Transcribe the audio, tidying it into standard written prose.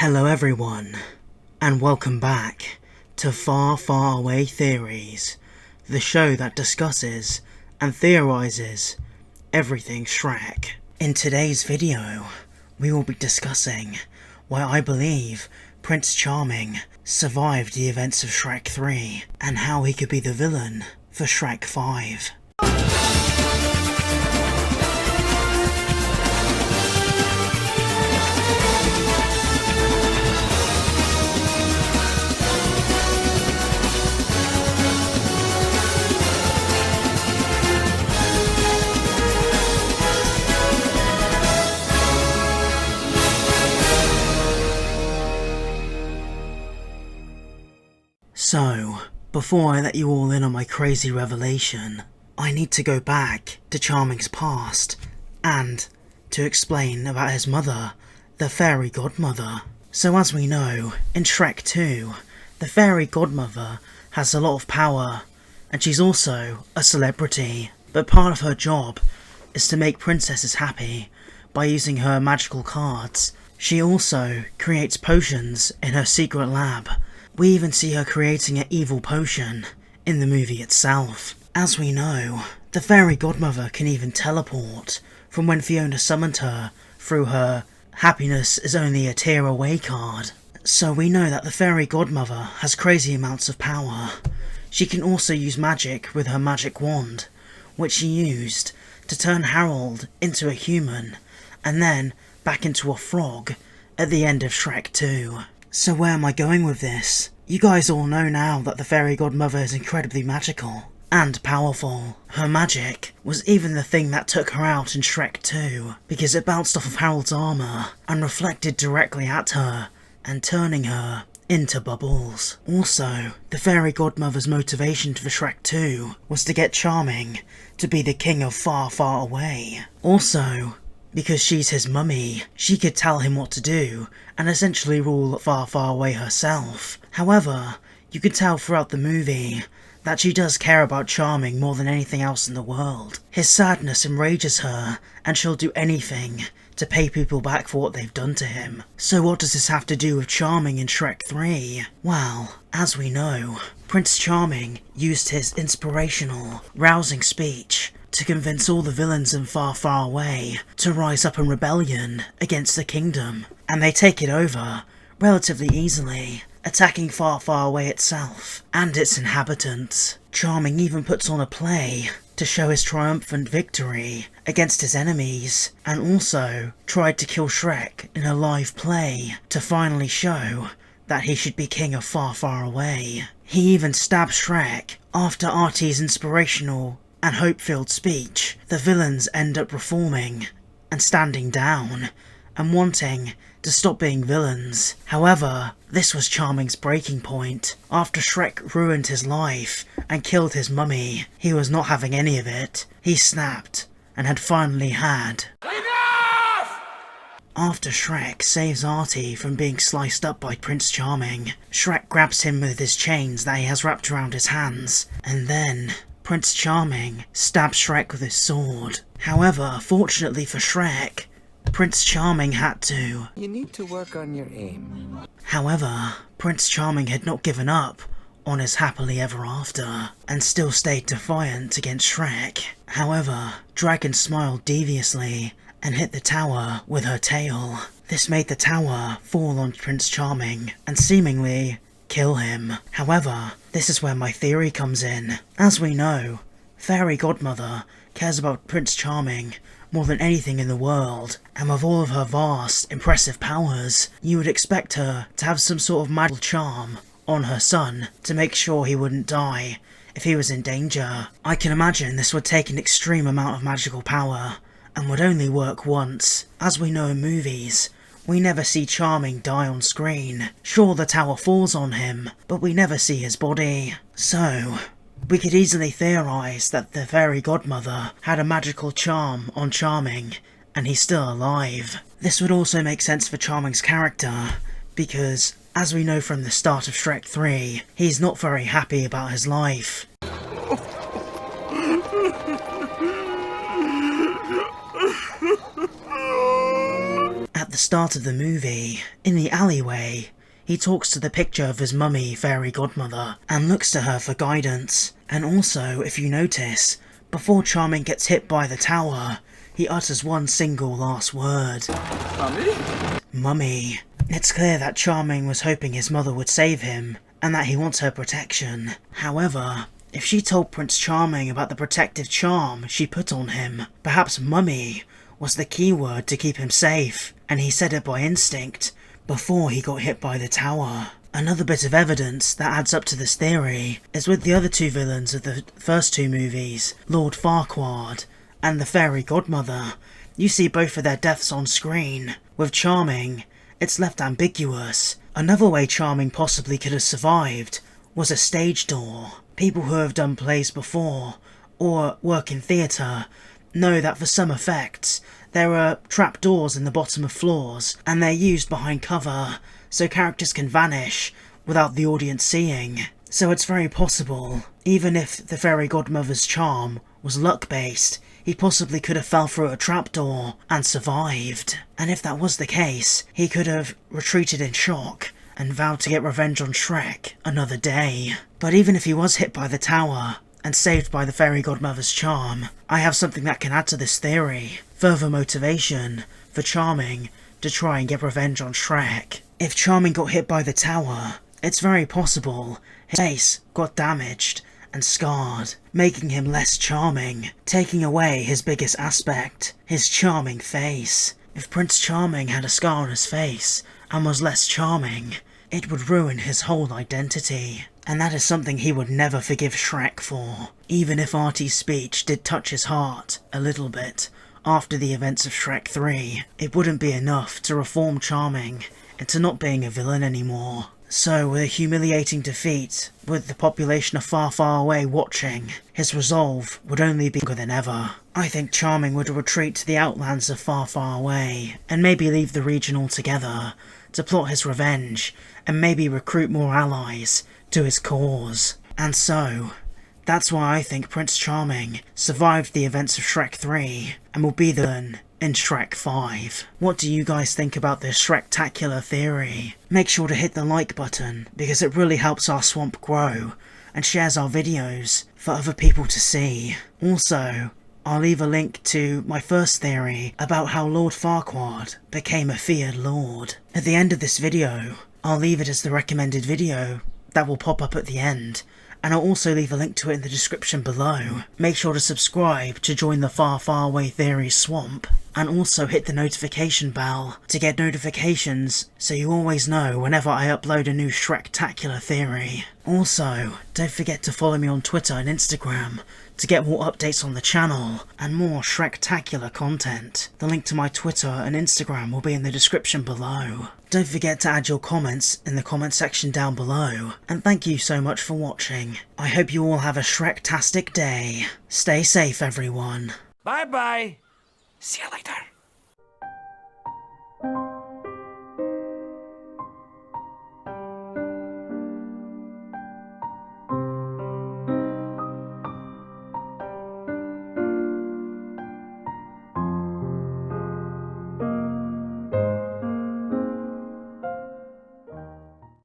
Hello everyone, and welcome back to Farfaraway Theories, the show that discusses and theorizes everything Shrek. In today's video, we will be discussing why I believe Prince Charming survived the events of Shrek 3 and how he could be the villain for Shrek 5. So, before I let you all in on my crazy revelation, I need to go back to Charming's past and to explain about his mother, the fairy godmother. So as we know, in Shrek 2, the fairy godmother has a lot of power and she's also a celebrity, but part of her job is to make princesses happy by using her magical cards. She also creates potions in her secret lab. We even see her creating an evil potion in the movie itself. As we know, the fairy godmother can even teleport from when Fiona summoned her through her happiness is only a tear away card. So we know that the fairy godmother has crazy amounts of power. She can also use magic with her magic wand, which she used to turn Harold into a human and then back into a frog at the end of Shrek 2. So where am I going with this? You guys all know now that the fairy godmother is incredibly magical and powerful. Her magic was even the thing that took her out in Shrek 2, because it bounced off of Harold's armour and reflected directly at her and turning her into bubbles. Also, the fairy godmother's motivation for Shrek 2 was to get Charming to be the king of Far, Far Away. Also, because she's his mummy, she could tell him what to do and essentially rule Far, Far Away herself. However, you could tell throughout the movie that she does care about Charming more than anything else in the world. His sadness enrages her and she'll do anything to pay people back for what they've done to him. So what does this have to do with Charming in Shrek 3? Well, as we know, Prince Charming used his inspirational, rousing speech to convince all the villains in Far, Far Away to rise up in rebellion against the kingdom, and they take it over relatively easily, attacking Far, Far Away itself and its inhabitants. Charming even puts on a play to show his triumphant victory against his enemies, and also tried to kill Shrek in a live play to finally show that he should be king of Far, Far Away. He even stabs Shrek. After Artie's inspirational and hope-filled speech, the villains end up reforming and standing down and wanting to stop being villains. However, this was Charming's breaking point. After Shrek ruined his life and killed his mummy, he was not having any of it. He snapped and had finally had enough! After Shrek saves Artie from being sliced up by Prince Charming, Shrek grabs him with his chains that he has wrapped around his hands, and then Prince Charming stabs Shrek with his sword. However, fortunately for Shrek, Prince Charming had to. You need to work on your aim. However, Prince Charming had not given up on his happily ever after, and still stayed defiant against Shrek. However, Dragon smiled deviously and hit the tower with her tail. This made the tower fall on Prince Charming and seemingly kill him. However, this is where my theory comes in. As we know, Fairy Godmother cares about Prince Charming more than anything in the world, and with all of her vast, impressive powers, you would expect her to have some sort of magical charm on her son to make sure he wouldn't die if he was in danger. I can imagine this would take an extreme amount of magical power and would only work once. As we know in movies, we never see Charming die on screen. Sure, the tower falls on him, but we never see his body. So, we could easily theorise that the fairy godmother had a magical charm on Charming, and he's still alive. This would also make sense for Charming's character, because, as we know from the start of Shrek 3, he's not very happy about his life. start of the movie, in the alleyway, he talks to the picture of his mummy, fairy godmother, and looks to her for guidance. And also, if you notice, before Charming gets hit by the tower, he utters one single last word. Mummy? Mummy. It's clear that Charming was hoping his mother would save him, and that he wants her protection. However, if she told Prince Charming about the protective charm she put on him, perhaps mummy was the key word to keep him safe, and he said it by instinct before he got hit by the tower. Another bit of evidence that adds up to this theory is with the other two villains of the first two movies, Lord Farquaad and the fairy godmother. You see both of their deaths on screen. With Charming, it's left ambiguous. Another way Charming possibly could have survived was a stage door. People who have done plays before, or work in theatre, know that for some effects, there are trapdoors in the bottom of floors, and they're used behind cover, so characters can vanish without the audience seeing. So it's very possible, even if the fairy godmother's charm was luck-based, he possibly could have fell through a trapdoor and survived. And if that was the case, he could have retreated in shock and vowed to get revenge on Shrek another day. But even if he was hit by the tower and saved by the fairy godmother's charm, I have something that can add to this theory. Further motivation for Charming to try and get revenge on Shrek. If Charming got hit by the tower, it's very possible his face got damaged and scarred, making him less charming, taking away his biggest aspect, his charming face. If Prince Charming had a scar on his face and was less charming, it would ruin his whole identity. And that is something he would never forgive Shrek for. Even if Artie's speech did touch his heart a little bit after the events of Shrek 3, it wouldn't be enough to reform Charming into not being a villain anymore. So, with a humiliating defeat, with the population of Far Far Away watching, his resolve would only be bigger than ever. I think Charming would retreat to the outlands of Far Far Away, and maybe leave the region altogether, to plot his revenge, and maybe recruit more allies to his cause. And so, that's why I think Prince Charming survived the events of Shrek 3, and will be the villain in Shrek 5. What do you guys think about this Shrektacular theory? Make sure to hit the like button, because it really helps our swamp grow, and shares our videos for other people to see. Also, I'll leave a link to my first theory about how Lord Farquaad became a feared lord. At the end of this video, I'll leave it as the recommended video that will pop up at the end, and I'll also leave a link to it in the description below. Make sure to subscribe to join the Farfaraway Theory swamp, and also hit the notification bell to get notifications so you always know whenever I upload a new Shrektacular theory. Also, don't forget to follow me on Twitter and Instagram to get more updates on the channel and more Shrektacular content. The link to my Twitter and Instagram will be in the description below. Don't forget to add your comments in the comment section down below, and thank you so much for watching. I hope you all have a Shrektastic day. Stay safe, everyone. Bye-bye. See you later.